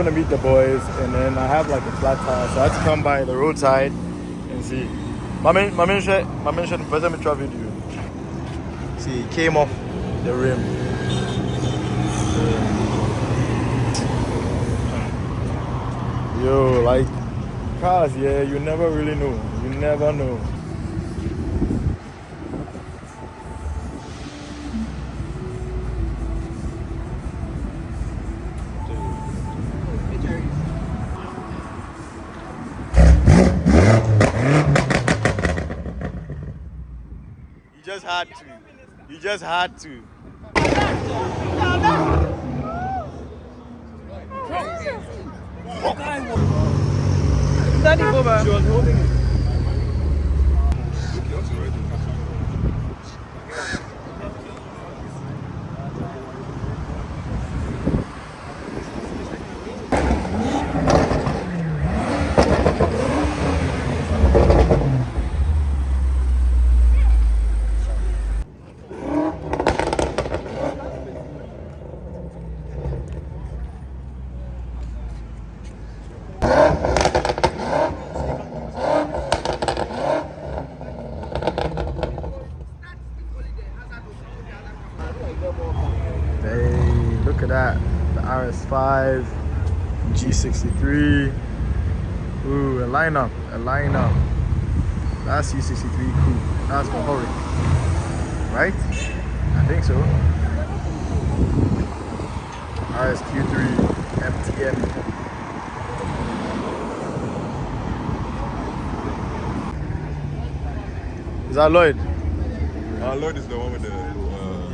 I'm gonna meet the boys, and then I have like a flat tire, so I had to come by the roadside and see. My man said, first time I travel video. See, it came off the rim. Yo, like cars, yeah, you never really know. You never know. You just had to. You just had to. Daddy, Boba. She was holding it. Hey, look at that. The RS5, G63. Ooh, a lineup. That's C63 cool. That's Mahori. Right? I think so. RSQ3, MTM. Is that Lloyd? Lloyd is the one with the...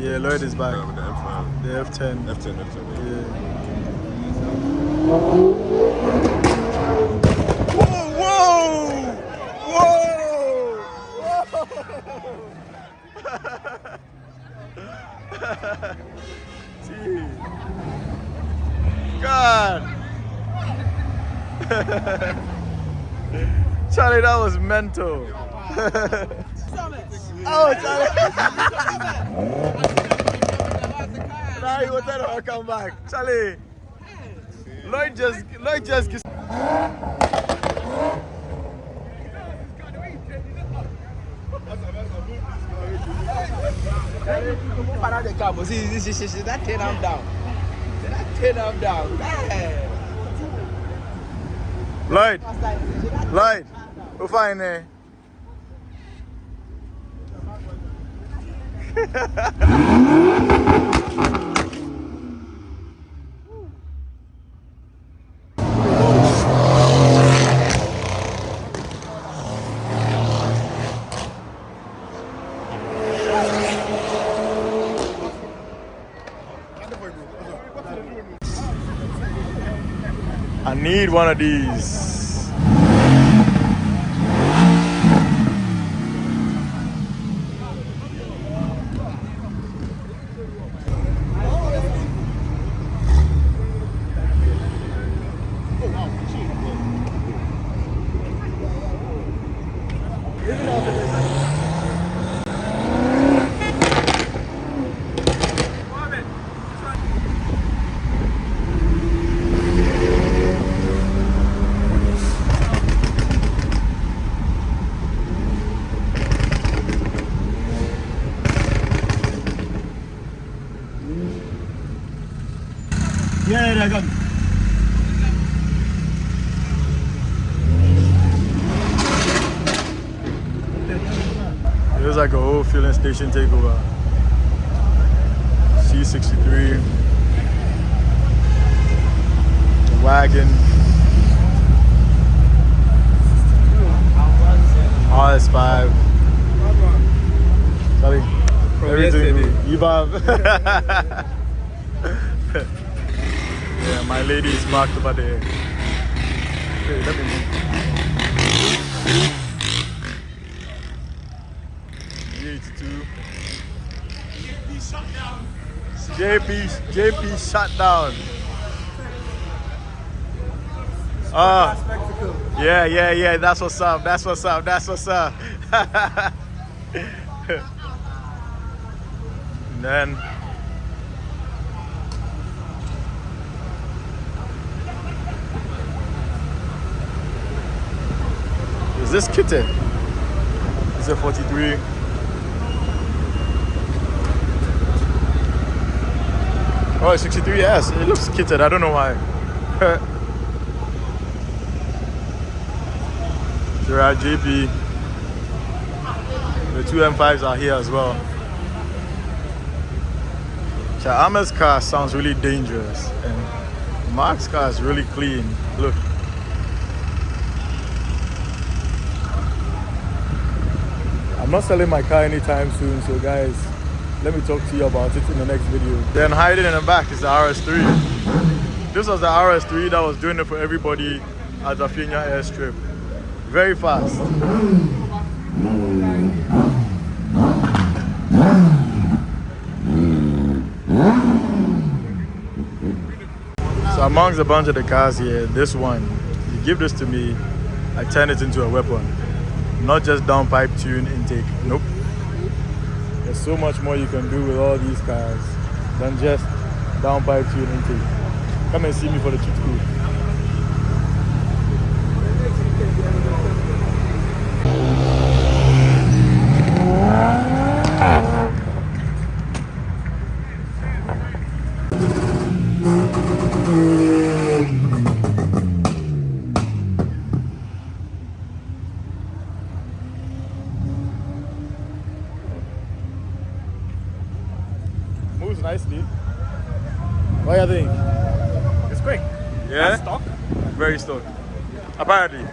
yeah, Lloyd is back. with the F5. The F10. F10. Yeah. God. Charlie, that was mental. Oh, Charlie. Now he will tell her to come back. Charlie. Lloyd just See, that 10 I'm down. That 10 I'm down. Lloyd, who find there? I need one of these. Yeah, I got it. It was like a whole filling station takeover. C63, the wagon, RS5. Sorry, everything. You have. Yeah, my lady is marked over there. Hey, let me move. JP shut down. Yeah, that's what's up. And then Is this kitted? Is it 43? Oh, it's 63. Yes, it looks kitted. I don't know why. There are JP. The two M5s are here as well. Ahmed's car sounds really dangerous, and Mark's car is really clean. Look. I'm not selling my car anytime soon, so guys, let me talk to you about it in the next video. Then hiding in the back is the RS3. This was the RS3 that was doing it for everybody at the Rafinha airstrip. Very fast. So amongst a bunch of the cars here, this one, you give this to me, I turn it into a weapon. Not just downpipe tune intake, nope. There's so much more you can do with all these cars than just downpipe tune intake. Come and see me for the cheat code. Moves nicely. What do you think? It's quick. Yeah? That's stock. Very stock. Apparently.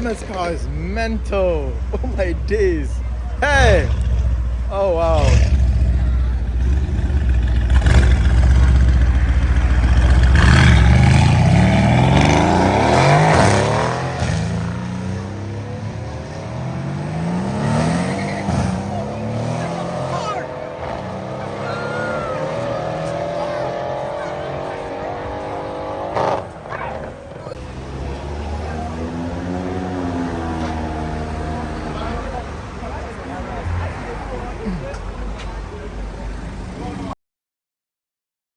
This car is mental. Oh my days. Hey! Oh wow.